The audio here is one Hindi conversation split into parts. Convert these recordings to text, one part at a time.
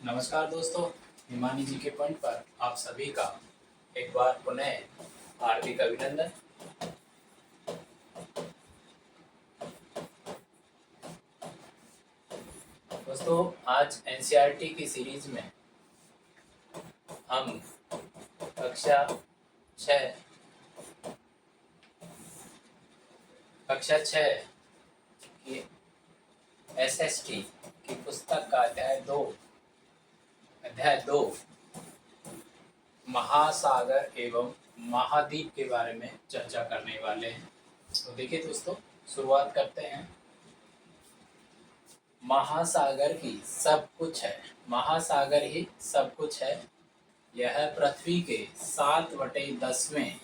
नमस्कार दोस्तों, हिमानी जी के पॉइंट पर आप सभी का एक बार पुनः हार्दिक अभिनंदन। दोस्तों, आज एनसीईआरटी की सीरीज में हम कक्षा 6 की एसएसटी की पुस्तक का अध्याय 2 महासागर एवं महाद्वीप के बारे में चर्चा करने वाले हैं। तो देखिए दोस्तों, शुरुआत करते हैं। महासागर ही सब कुछ है, महासागर ही सब कुछ है। यह पृथ्वी के 7/10वें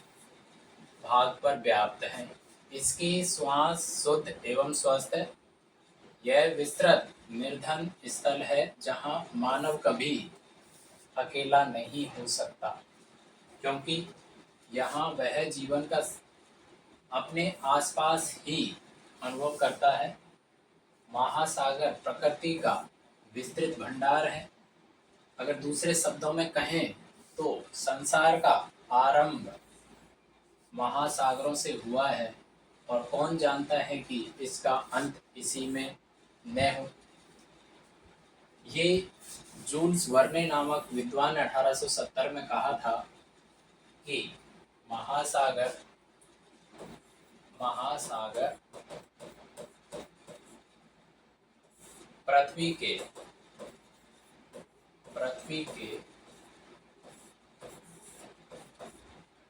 भाग पर व्याप्त है। इसकी श्वास शुद्ध एवं स्वस्थ है। यह विस्तृत निर्धन स्थल है जहाँ मानव कभी अकेला नहीं हो सकता, क्योंकि यहाँ वह जीवन का अपने आसपास ही अनुभव करता है। महासागर प्रकृति का विस्तृत भंडार है। अगर दूसरे शब्दों में कहें तो संसार का आरंभ महासागरों से हुआ है, और कौन जानता है कि इसका अंत इसी में न हो। ये जूल्स वर्ने नामक विद्वान ने 1870 में कहा था कि महासागर पृथ्वी के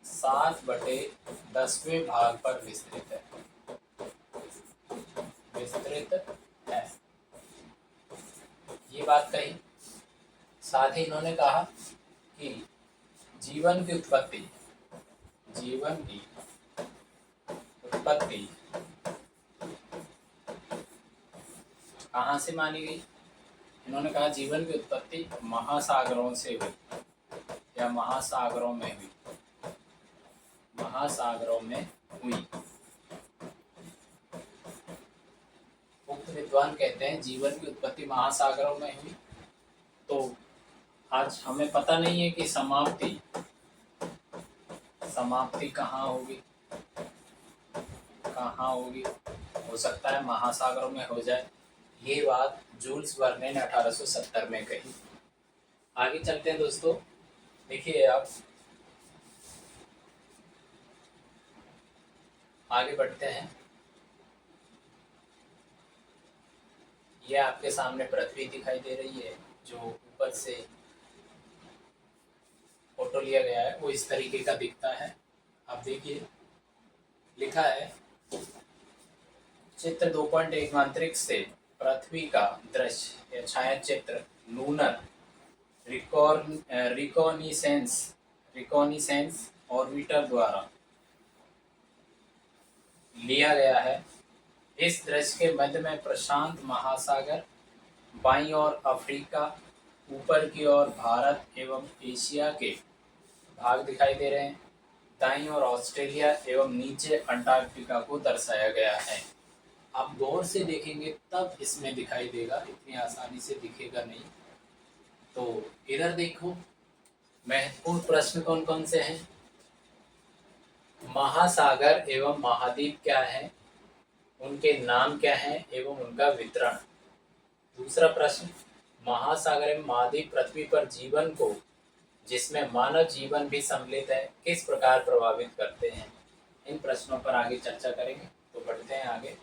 7/10वें भाग पर विस्तृत है। ये बात कही। साथ ही इन्होंने कहा कि जीवन की उत्पत्ति कहाँ से मानी गई। इन्होंने कहा जीवन की उत्पत्ति महासागरों से हुई, या महासागरों में हुई। उक्त विद्वान कहते हैं जीवन की उत्पत्ति महासागरों में हुई। तो आज हमें पता नहीं है कि समाप्ति कहाँ होगी। हो सकता है महासागरों में हो जाए। ये बात जूल्स वर्ने ने 1870 में कही। आगे चलते हैं दोस्तों। देखिए, आप आगे बढ़ते हैं। यह आपके सामने पृथ्वी दिखाई दे रही है, जो ऊपर से फोटो लिया गया है वो इस तरीके का दिखता है। आप देखिए, लिखा है चित्र 2.1 अंतरिक्ष से पृथ्वी का दृश्य या छाया चित्र लूनर रिकॉनिसेंस ऑर्बिटर द्वारा लिया गया है। इस दृश्य के मध्य में प्रशांत महासागर, बाईं ओर अफ्रीका, ऊपर की ओर भारत एवं एशिया के भाग दिखाई दे रहे हैं। दाईं ओर ऑस्ट्रेलिया एवं नीचे अंटार्कटिका को दर्शाया गया है। आप गौर से देखेंगे तब इसमें दिखाई देगा, इतनी आसानी से दिखेगा नहीं। तो इधर देखो, महत्वपूर्ण प्रश्न कौन कौन से हैं। महासागर एवं महाद्वीप क्या है, उनके नाम क्या हैं एवं उनका वितरण। दूसरा प्रश्न, महासागर एवं महाद्वीप पृथ्वी पर जीवन को, जिसमें मानव जीवन भी सम्मिलित है, किस प्रकार प्रभावित करते हैं। इन प्रश्नों पर आगे चर्चा करेंगे। तो बढ़ते हैं आगे।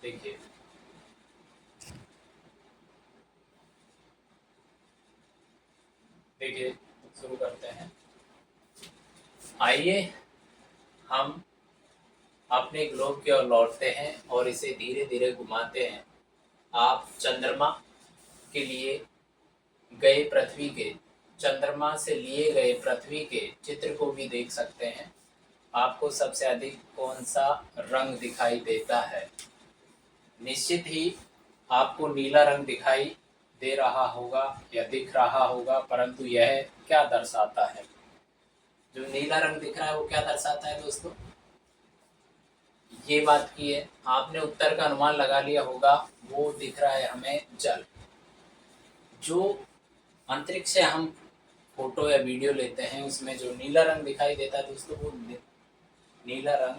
देखिए शुरू करते हैं। आइए हम अपने ग्लोब की ओर लौटते हैं और इसे धीरे धीरे घुमाते हैं। आप चंद्रमा से लिए गए पृथ्वी के चित्र को भी देख सकते हैं। आपको सबसे अधिक कौन सा रंग दिखाई देता है। निश्चित ही आपको नीला रंग दिखाई दे रहा होगा या दिख रहा होगा, परंतु यह क्या दर्शाता है। जो नीला रंग दिख रहा है वो क्या दर्शाता है दोस्तों। ये बात की है, आपने उत्तर का अनुमान लगा लिया होगा। वो दिख रहा है हमें जल। जो अंतरिक्ष से हम फोटो या वीडियो लेते हैं उसमें जो नीला रंग दिखाई देता है दोस्तों, वो नीला रंग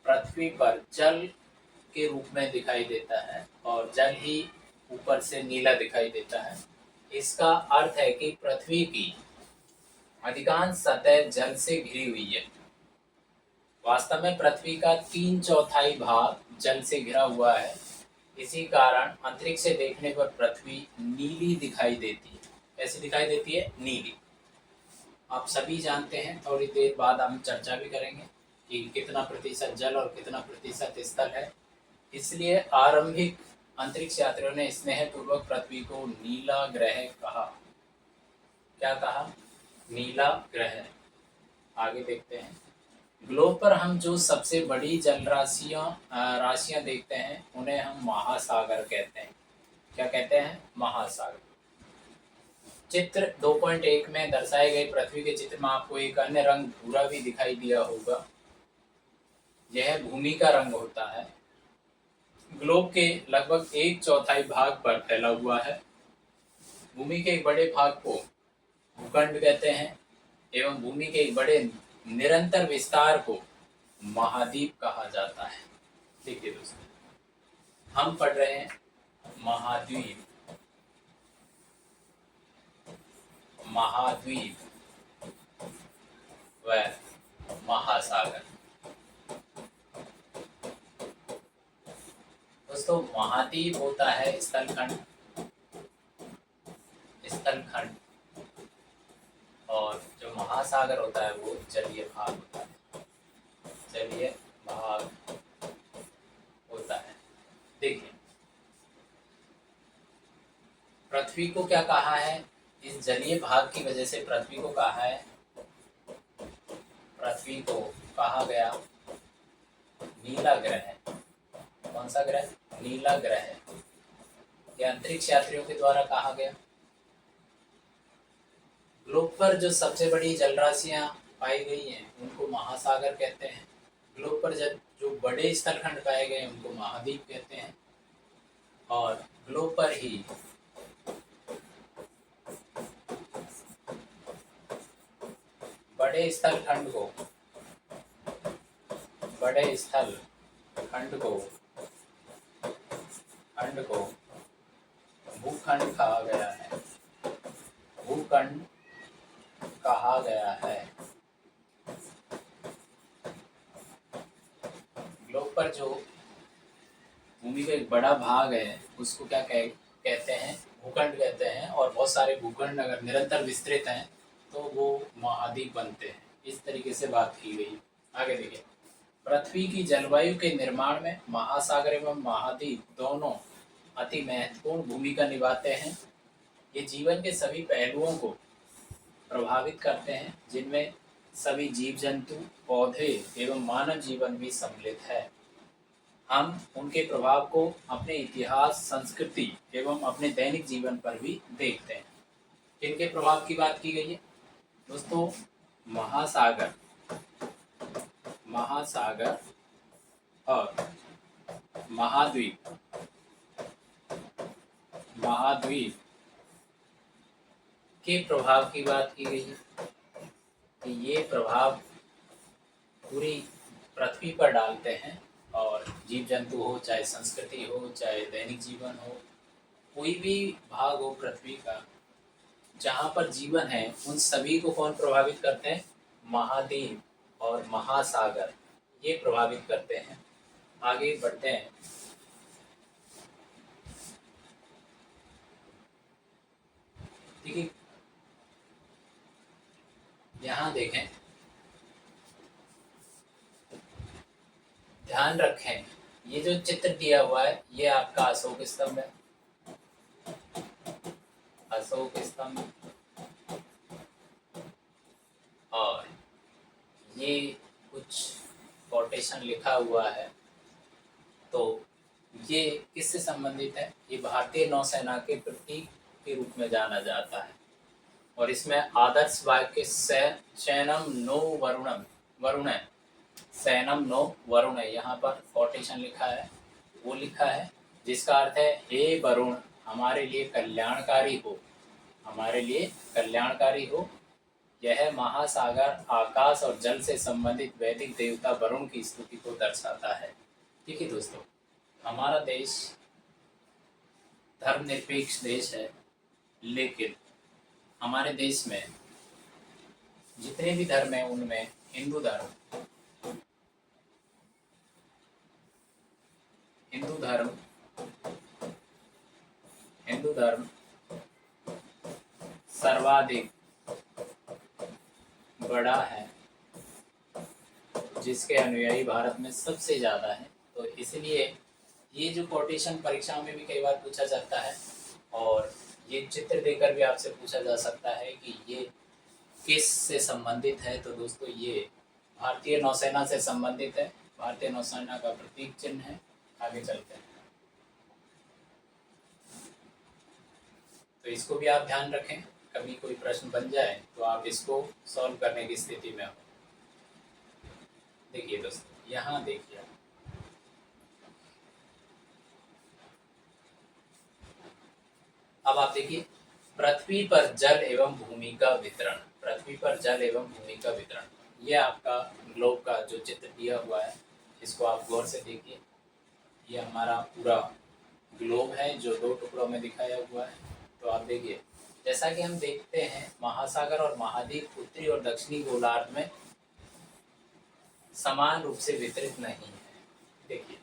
पृथ्वी पर जल के रूप में दिखाई देता है और जल ही ऊपर से नीला दिखाई देता है। इसका अर्थ है कि पृथ्वी की अधिकांश सतह जल से घिरी हुई है। वास्तव में पृथ्वी का 3/4 भाग जल से घिरा हुआ है। इसी कारण अंतरिक्ष से देखने पर पृथ्वी नीली दिखाई देती है। कैसी दिखाई देती है? नीली। आप सभी जानते हैं, थोड़ी देर बाद हम चर्चा भी करेंगे कि कितना प्रतिशत जल और कितना प्रतिशत स्थल है। इसलिए आरंभिक अंतरिक्ष यात्रियों ने स्नेहपूर्वक पृथ्वी को नीला ग्रह कहा। क्या कहा? नीला ग्रह। आगे देखते हैं। ग्लोब पर हम जो सबसे बड़ी जल राशियां देखते हैं उन्हें हम महासागर कहते हैं। क्या कहते हैं? महासागर। चित्र 2.1 में दर्शाए गए पृथ्वी के चित्र में आपको एक अन्य रंग भूरा भी दिखाई दिया होगा। यह भूमि का रंग होता है। ग्लोब के लगभग 1/4 भाग पर फैला हुआ है। भूमि के एक बड़े भाग को भूखंड कहते हैं एवं भूमि के एक बड़े निरंतर विस्तार को महाद्वीप कहा जाता है। देखिए दोस्तों, हम पढ़ रहे हैं महाद्वीप। महाद्वीप व महासागर। दोस्तों, महाद्वीप होता है स्थलखंड और जो महासागर होता है वो जलीय भाग होता है। जलीय भाग होता है। देखिए, पृथ्वी को क्या कहा है? इस जलीय भाग की वजह से पृथ्वी को कहा है, पृथ्वी को कहा गया नीला ग्रह। कौन सा ग्रह? नीला ग्रह। यह अंतरिक्ष यात्रियों के द्वारा कहा गया। ग्लोब पर जो सबसे बड़ी जलराशियां पाई गई हैं उनको महासागर कहते हैं। ग्लोब पर जो बड़े स्थलखंड पाए गए उनको महाद्वीप कहते हैं। और ग्लोब पर ही बड़े स्थल खंड को भूखंड कहा गया है। भूखंड कहा गया है। ग्लोब पर जो भूमि का एक बड़ा भाग है उसको क्या कहते हैं? भूखंड कहते हैं। और बहुत सारे भूखंड अगर निरंतर विस्तृत हैं तो वो महाद्वीप बनते हैं। इस तरीके से बात की गई। आगे देखिए, पृथ्वी की जलवायु के निर्माण में महासागर एवं महाद्वीप दोनों अति महत्वपूर्ण भूमिका निभाते हैं। ये जीवन के सभी पहलुओं को प्रभावित करते हैं, जिनमें सभी जीव जंतु, पौधे एवं मानव जीवन भी सम्मिलित है। हम उनके प्रभाव को अपने इतिहास, संस्कृति एवं अपने दैनिक जीवन पर भी देखते हैं। किनके प्रभाव की बात की गई है दोस्तों? महासागर और महाद्वीप के प्रभाव की बात की गई है कि ये प्रभाव पूरी पृथ्वी पर डालते हैं। और जीव जंतु हो, चाहे संस्कृति हो, चाहे दैनिक जीवन हो, कोई भी भाग हो पृथ्वी का जहाँ पर जीवन है, उन सभी को कौन प्रभावित करते हैं? महाद्वीप और महासागर ये प्रभावित करते हैं। आगे बढ़ते हैं। देखिए, यहाँ देखें, ध्यान रखें, ये जो चित्र दिया हुआ है ये आपका अशोक स्तंभ है। अशोक स्तंभ। और ये कुछ कोटेशन लिखा हुआ है। तो ये किससे संबंधित है? ये भारतीय नौसेना के प्रतीक के रूप में जाना जाता है। और इसमें आदर्श वाक्य शयनम नो वरुण सैनम नो वरुण है। यहाँ पर कोटेशन लिखा है, वो लिखा है जिसका अर्थ है, हे वरुण हमारे लिए कल्याणकारी हो। हमारे लिए कल्याणकारी हो। यह महासागर आकाश और जल से संबंधित वैदिक देवता वरुण की स्तुति को दर्शाता है। ठीक है दोस्तों, हमारा देश धर्मनिरपेक्ष देश है, लेकिन हमारे देश में जितने भी धर्म हैं उनमें हिंदू धर्म सर्वाधिक बड़ा है, जिसके अनुयायी भारत में सबसे ज़्यादा है। तो इसलिए ये जो कोटेशन परीक्षाओं में भी कई बार पूछा जाता है, और ये चित्र देकर भी आपसे पूछा जा सकता है कि ये किस से संबंधित है। तो दोस्तों ये भारतीय नौसेना से संबंधित है, भारतीय नौसेना का प्रतीक चिन्ह है। आगे चलते हैं, तो इसको भी आप ध्यान रखें, कभी कोई प्रश्न बन जाए तो आप इसको सॉल्व करने की स्थिति में हो। देखिए दोस्तों, यहाँ देखिए अब आप देखिए, पृथ्वी पर जल एवं भूमि का वितरण, पृथ्वी पर जल एवं भूमि का वितरण, ये आपका ग्लोब का जो चित्र दिया हुआ है, इसको आप गौर से देखिए। ये हमारा पूरा ग्लोब है जो 2 टुकड़ों में दिखाया हुआ है। तो आप देखिए, जैसा कि हम देखते हैं महासागर और महाद्वीप उत्तरी और दक्षिणी गोलार्ध में समान रूप से वितरित नहीं है। देखिए,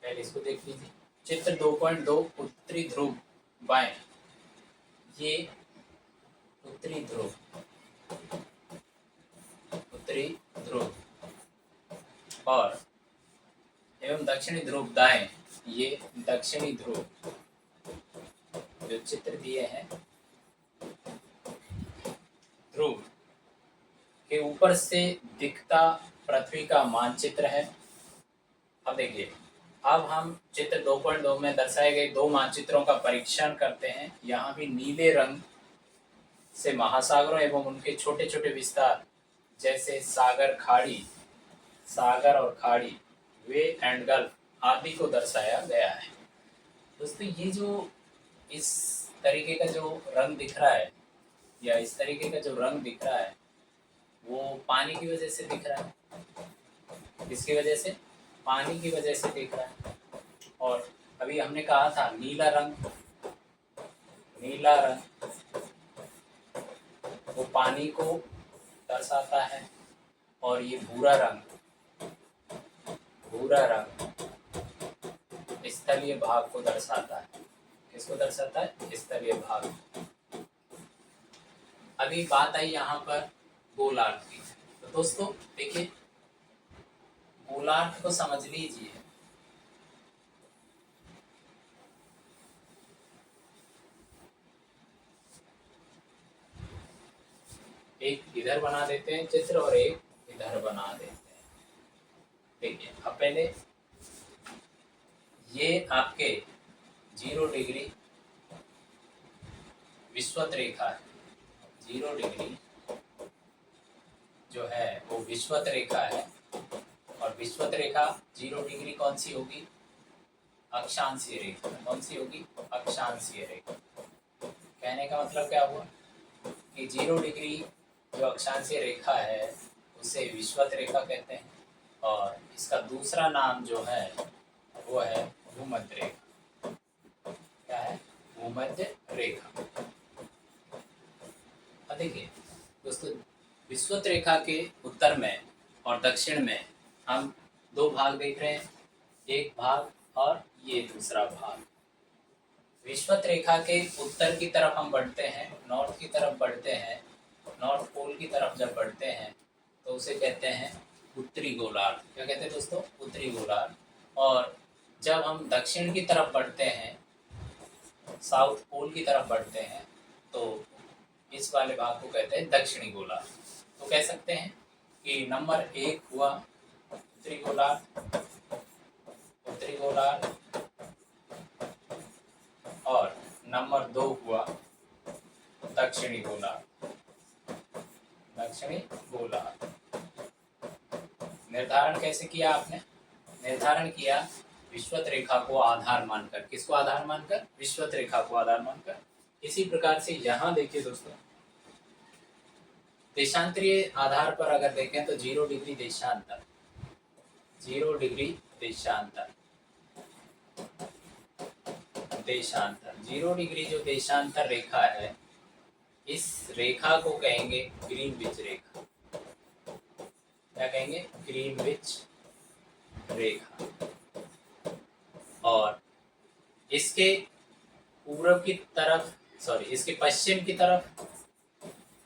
पहले इसको देख लीजिए, चित्र 2.2 उत्तरी ध्रुव बाएं, ये उत्तरी ध्रुव और एवं दक्षिणी ध्रुव दाएं, ये दक्षिणी ध्रुव। जो चित्र दिए हैं ध्रुव के ऊपर से दिखता पृथ्वी का मानचित्र है। अब देखिए, अब हम चित्र 2.2 में दर्शाए गए 2 मानचित्रों का परीक्षण करते हैं। यहाँ भी नीले रंग से महासागरों एवं उनके छोटे छोटे विस्तार जैसे सागर और खाड़ी, वे एंड गल्फ आदि को दर्शाया गया है। दोस्तों ये जो इस तरीके का जो रंग दिख रहा है, या इस तरीके का जो रंग दिख रहा है, वो पानी की वजह से दिख रहा है। किसकी वजह से? पानी की वजह से दिख रहा है। और अभी हमने कहा था नीला रंग वो पानी को दर्शाता है, और ये भूरा रंग स्थलीय भाग को दर्शाता है। किसको दर्शाता है? स्थलीय भाग। अभी बात आई यहाँ पर गोलार्ध की। तो दोस्तों देखिए, गोलार्ध को समझ लीजिए, एक इधर बना देते हैं चित्र और एक इधर बना देते हैं। देखिए, अब पहले ये आपके 0 डिग्री विषुवत रेखा है। 0 डिग्री जो है वो विषुवत रेखा है, और विषुवत रेखा 0 डिग्री कौन सी होगी? अक्षांशीय रेखा। कौन सी होगी? अक्षांशीय रेखा। कहने का मतलब क्या हुआ कि 0 डिग्री जो अक्षांशीय रेखा है उसे विषुवत रेखा कहते हैं, और इसका दूसरा नाम जो है वो है भूमध्य रेखा। क्या है? भूमध्य रेखा। देखिए दोस्तों, विषुवत रेखा के उत्तर में और दक्षिण में हम 2 भाग देख रहे हैं, एक भाग और ये दूसरा भाग। विषुवत रेखा के उत्तर की तरफ हम बढ़ते हैं, नॉर्थ की तरफ बढ़ते हैं, नॉर्थ पोल की तरफ जब बढ़ते हैं तो उसे कहते हैं उत्तरी गोलार्ध। क्या कहते हैं दोस्तों? उत्तरी गोलार्ध। और जब हम दक्षिण की तरफ बढ़ते हैं, साउथ पोल की तरफ बढ़ते हैं, तो इस वाले भाग को कहते हैं दक्षिणी गोलार्ध। तो कह सकते हैं कि नंबर 1 हुआ उत्तरी गोलार्ध, और नंबर 2 हुआ दक्षिणी गोलार्ध। निर्धारण कैसे किया आपने? निर्धारण किया विषुवत रेखा को आधार मानकर। किसको आधार मानकर? विषुवत रेखा को आधार मानकर। इसी प्रकार से यहाँ देखिए दोस्तों, देशांतरीय आधार पर अगर देखें तो 0 डिग्री देशांतर, 0 डिग्री देशांतर, देशांतर 0 डिग्री जो देशांतर रेखा है, इस रेखा को कहेंगे ग्रीनविच रेखा। क्या कहेंगे? ग्रीनविच रेखा। और इसके पूर्व की तरफ, सॉरी, इसके पश्चिम की तरफ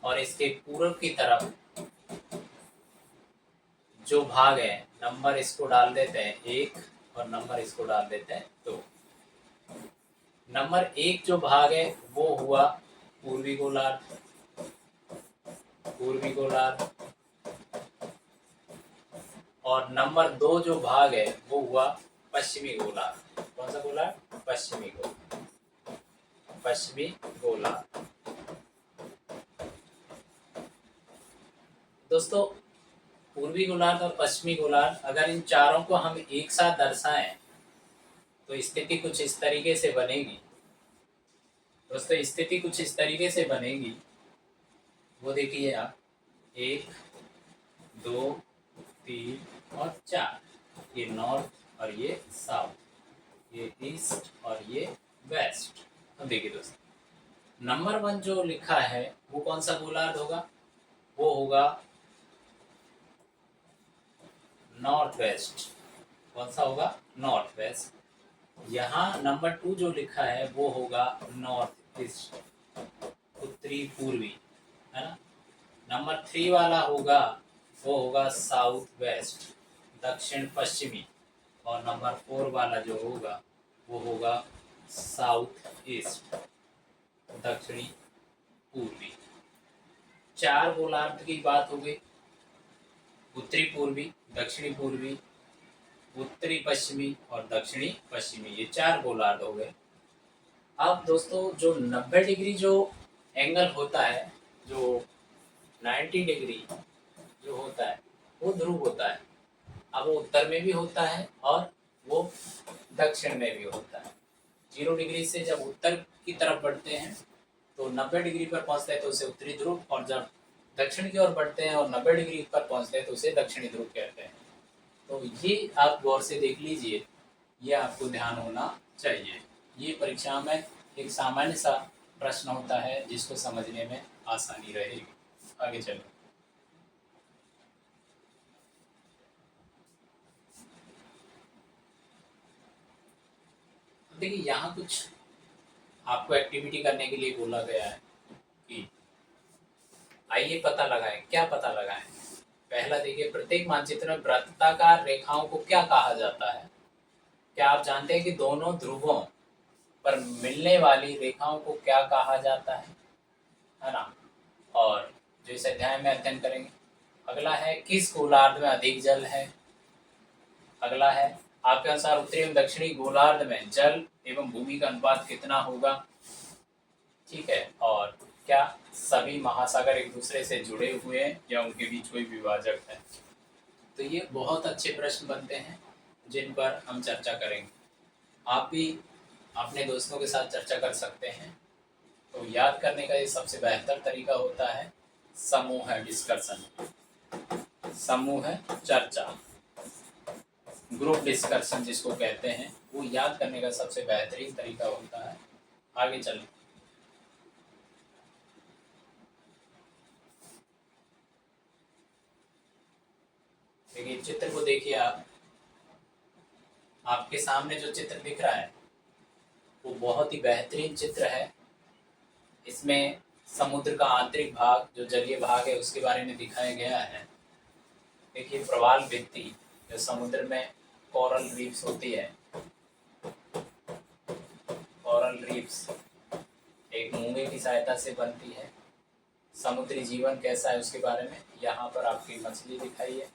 और इसके पूर्व की तरफ जो भाग है, नंबर इसको डाल देते हैं 1 और नंबर इसको डाल देते हैं 2। नंबर 1 जो भाग है वो हुआ पूर्वी गोलार्ध, पूर्वी गोलार्ध। और नंबर 2 जो भाग है वो हुआ पश्चिमी गोलार्ध। कौन सा गोलार्ध? पश्चिमी गोलार्ध, पश्चिमी गोलार्ध। दोस्तों, पूर्वी गोलार्ध और पश्चिमी गोलार्ध, अगर इन चारों को हम एक साथ दर्शाएं तो स्थिति कुछ इस तरीके से बनेगी। दोस्तों, स्थिति कुछ इस तरीके से बनेगी, वो देखिए आप, 1 2 3 और 4। ये नॉर्थ और ये साउथ, ये ईस्ट और ये वेस्ट। अब देखिए दोस्तों, नंबर 1 जो लिखा है वो कौन सा गोलार्ध होगा? वो होगा नॉर्थ वेस्ट। कौन सा होगा? North west. यहाँ नंबर 2 जो लिखा है वो होगा नॉर्थ ईस्ट, उत्तरी पूर्वी, है ना। नंबर 3 वाला होगा वो होगा साउथ वेस्ट, दक्षिण पश्चिमी। और नंबर 4 वाला जो होगा वो होगा साउथ ईस्ट, दक्षिणी पूर्वी। 4 गोलार्ध की बात हो गई, उत्तरी पूर्वी, दक्षिणी पूर्वी, उत्तरी पश्चिमी और दक्षिणी पश्चिमी। ये 4 गोलार्ध हो गए। अब दोस्तों, जो 90 डिग्री जो एंगल होता है, जो 90 डिग्री जो होता है, वो ध्रुव होता है। अब वो उत्तर में भी होता है और वो दक्षिण में भी होता है। 0 डिग्री से जब उत्तर की तरफ बढ़ते हैं तो 90 डिग्री पर पहुंचते हैं तो उसे उत्तरी ध्रुव, और जब दक्षिण की ओर बढ़ते हैं और 90 डिग्री पर पहुंचते हैं तो उसे दक्षिणी ध्रुव कहते हैं। तो ये आप गौर से देख लीजिए, ये आपको ध्यान होना चाहिए। ये परीक्षा में एक सामान्य सा प्रश्न होता है जिसको समझने में आसानी रहेगी। आगे चलो। देखिए, यहाँ कुछ आपको एक्टिविटी करने के लिए बोला गया है कि आइए पता लगाएं। क्या पता लगाएं? पहला देखिए, प्रत्येक मानचित्र में वृत्ताकार रेखाओं को क्या कहा जाता है? क्या आप जानते हैं कि दोनों ध्रुवों पर मिलने वाली रेखाओं को क्या कहा जाता है ना। और जो इस अध्याय में अध्ययन करेंगे। अगला है, किस गोलार्ध में अधिक जल है? अगला है, आपके अनुसार उत्तरी एवं दक्षिणी गोलार्ध में जल एवं भूमि का अनुपात कितना होगा? ठीक है। और क्या सभी महासागर एक दूसरे से जुड़े हुए हैं या उनके बीच कोई विभाजक है? तो ये बहुत अच्छे प्रश्न बनते हैं जिन पर हम चर्चा करेंगे। आप भी अपने दोस्तों के साथ चर्चा कर सकते हैं। तो याद करने का ये सबसे बेहतर तरीका होता है समूह डिस्कशन, समूह चर्चा, ग्रुप डिस्कशन जिसको कहते हैं। वो याद करने का सबसे बेहतरीन तरीका होता है। आगे चलें। देखिए, चित्र को देखिए आप, आपके सामने जो चित्र दिख रहा है वो बहुत ही बेहतरीन चित्र है। इसमें समुद्र का आंतरिक भाग, जो जलीय भाग है, उसके बारे में दिखाया गया है। देखिए, प्रवाल भित्ति जो समुद्र में कोरल रीफ्स होती है, कोरल रीफ्स एक मूंगे की सहायता से बनती है। समुद्री जीवन कैसा है उसके बारे में यहाँ पर आपकी मछली दिखाई है,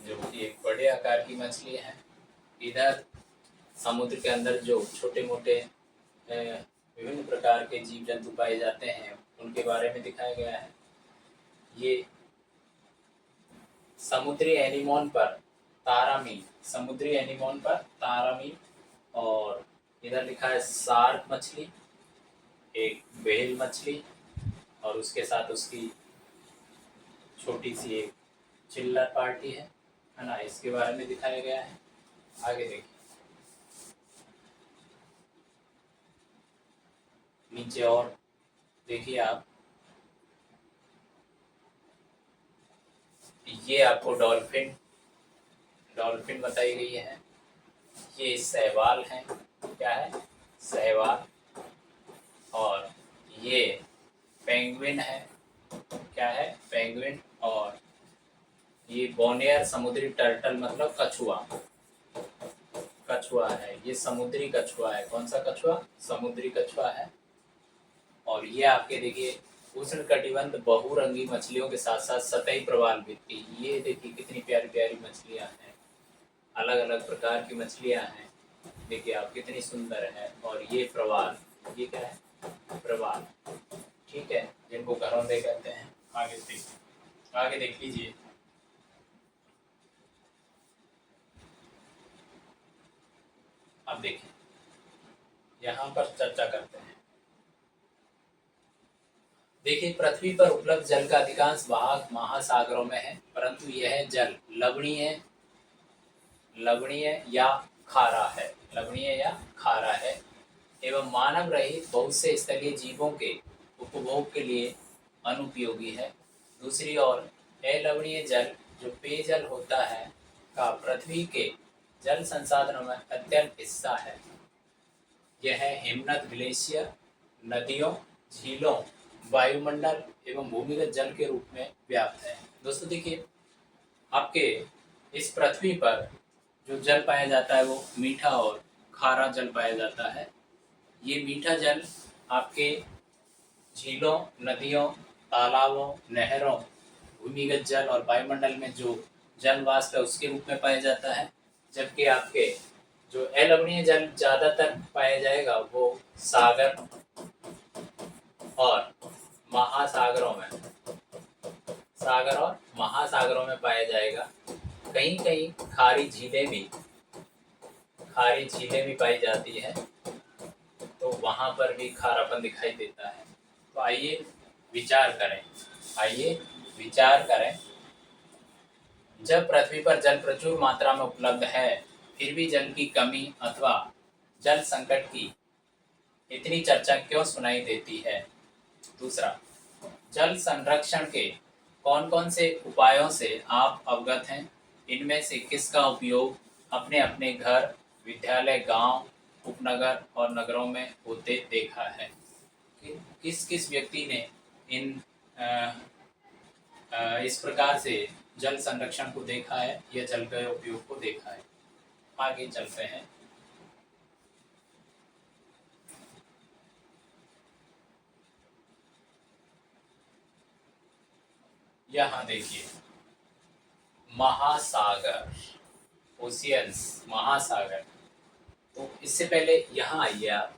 जो कि एक बड़े आकार की मछली है। इधर समुद्र के अंदर जो छोटे मोटे विभिन्न प्रकार के जीव जंतु पाए जाते हैं उनके बारे में दिखाया गया है। ये समुद्री एनीमोन पर तारामीन, समुद्री एनीमोन पर तारामीन। और इधर लिखा है शार्क मछली, एक व्हेल मछली, और उसके साथ उसकी छोटी सी एक चिल्लर पार्टी है ना, इसके बारे में दिखाया गया है। आगे देखिए, नीचे और देखिए आप, ये आपको डॉल्फिन डॉल्फिन बताई गई है। ये शैवाल है, क्या है, शैवाल। और ये पेंगुइन है, क्या है, पेंगुइन। और ये बोनियर समुद्री टर्टल मतलब कछुआ, कछुआ है, ये समुद्री कछुआ है। कौन सा कछुआ, समुद्री कछुआ है। और ये आपके देखिए उष्णकटिबंध बहुरंगी मछलियों के साथ साथ सतही प्रवाल भित्ति, ये देखिए कितनी प्यारी प्यारी मछलियां हैं, अलग अलग प्रकार की मछलियां हैं, देखिए आप कितनी सुंदर है। और ये प्रवाल, ये क्या है, प्रवाल, ठीक है, जिनको घरौंदे कहते हैं। आगे देखिए, आगे देख लीजिए, अब देखिए यहाँ पर चर्चा करते हैं। देखिए, पृथ्वी पर उपलब्ध जल का अधिकांश भाग महासागरों में है, परंतु यह जल लवणीय लवणीय या खारा है, लवणीय या खारा है, एवं मानव रहित बहुत से स्थलीय जीवों के उपभोग के लिए अनुपयोगी है। दूसरी ओर अलवणीय जल जो पेयजल होता है का पृथ्वी के जल संसाधनों में अत्यंत हिस्सा है। यह हिमनद, ग्लेशियर, नदियों, झीलों, वायुमंडल एवं भूमिगत जल के रूप में व्याप्त है। दोस्तों देखिए, आपके इस पृथ्वी पर जो जल पाया जाता है वो मीठा और खारा जल पाया जाता है। ये मीठा जल आपके झीलों, नदियों, तालाबों, नहरों, भूमिगत जल और वायुमंडल में जो जल वाष्प है उसके रूप में पाया जाता है। जबकि आपके जो अलवणीय जल ज़्यादातर पाया जाएगा वो सागर और महासागरों में, सागर और महासागरों में पाया जाएगा। कहीं कहीं खारी झीलें भी पाई जाती है, तो वहाँ पर भी खारापन दिखाई देता है। तो आइए विचार करें, आइए विचार करें, जब पृथ्वी पर जल प्रचुर मात्रा में उपलब्ध है, फिर भी जल की कमी अथवा जल संकट की इतनी चर्चा क्यों सुनाई देती है। दूसरा, जल संरक्षण के कौन कौन से उपायों से आप अवगत हैं, इनमें से किसका उपयोग अपने अपने घर, विद्यालय, गांव, उपनगर और नगरों में होते देखा है। किस किस व्यक्ति ने इन इस प्रकार से जल संरक्षण को देखा है या जल के उपयोग को देखा है। आगे चलते हैं। यहाँ देखिए, महासागर, ओशियंस, महासागर। तो इससे पहले यहाँ आइए आप,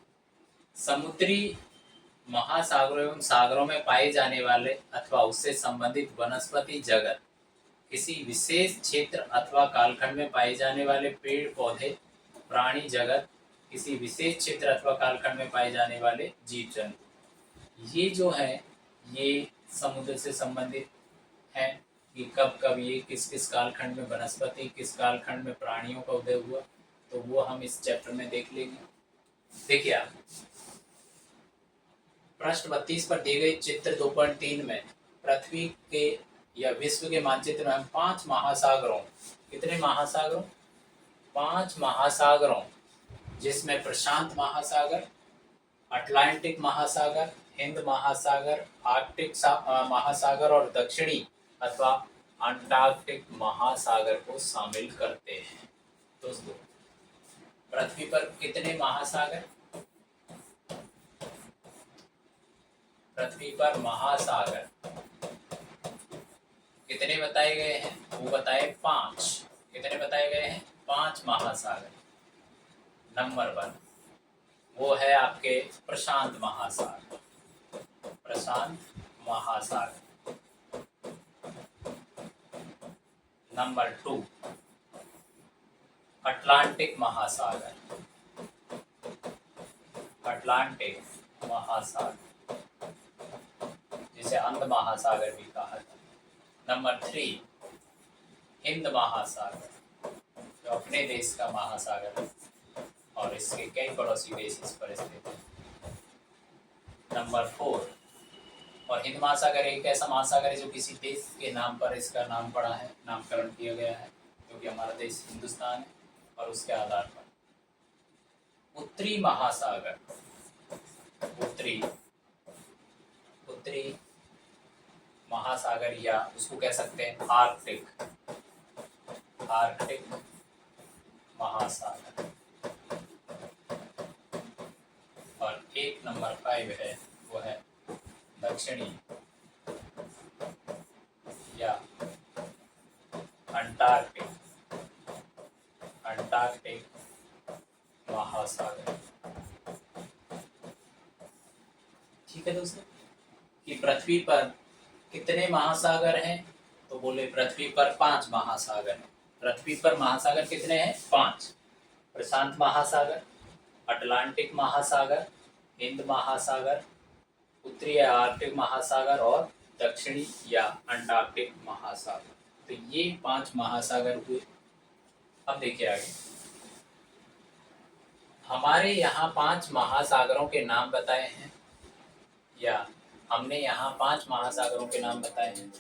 समुद्री महासागरों एवं सागरों में पाए जाने वाले अथवा उससे संबंधित वनस्पति जगत, किसी विशेष क्षेत्र अथवा कालखंड में पाए जाने वाले पेड़ पौधे, प्राणी जगत, किसी विशेष क्षेत्र अथवा कालखंड में पाए जाने वाले जीव जंतु, ये जो है ये समुद्र से संबंधित है कि कब कब ये किस किस कालखंड में वनस्पति, किस कालखंड में प्राणियों का उदय हुआ, तो वो हम इस चैप्टर में देख लेंगे। देखिए आप, पृष्ठ 32 पर दिए गए चित्र 2.3 में पृथ्वी के या विश्व के मानचित्र में हम 5 महासागरों, कितने महासागरों, 5 महासागरों, जिसमें प्रशांत महासागर, अटलांटिक महासागर, हिंद महासागर, आर्कटिक महासागर और दक्षिणी अथवा अंटार्कटिक महासागर को शामिल करते हैं। दोस्तों, पृथ्वी पर कितने महासागर, पृथ्वी पर महासागर कितने बताए गए हैं, वो बताए 5। कितने बताए गए हैं, 5 महासागर। नंबर 1 वो है आपके प्रशांत महासागर, प्रशांत महासागर। नंबर 2 अटलांटिक महासागर, अटलांटिक महासागर, जिसे अंध महासागर भी कहा जाता है। नंबर 3 हिंद महासागर, जो अपने देश का महासागर है और इसके कई पड़ोसी देश इस पर स्थित है। नंबर 4 और हिंद महासागर एक ऐसा महासागर है जो किसी देश के नाम पर इसका नाम पड़ा है, नामकरण किया गया है, जो कि हमारा देश हिंदुस्तान है, और उसके आधार पर उत्तरी महासागर, उत्तरी महासागर, या उसको कह सकते हैं आर्कटिक, आर्कटिक महासागर। और एक नंबर 5 है, वो है दक्षिणी या अंटार्कटिक, अंटार्कटिक महासागर। ठीक है दोस्तों, कि पृथ्वी पर कितने महासागर हैं? तो बोले पृथ्वी पर 5 महासागर हैं। पृथ्वी पर महासागर कितने हैं? 5। प्रशांत महासागर, अटलांटिक महासागर, हिंद महासागर, उत्तरी या आर्कटिक महासागर और दक्षिणी या अंटार्कटिक महासागर। तो ये 5 महासागर हुए। अब देखिए आगे, हमारे यहाँ 5 महासागरों के नाम बताए हैं, या हमने यहाँ 5 महासागरों के नाम बताए हैं।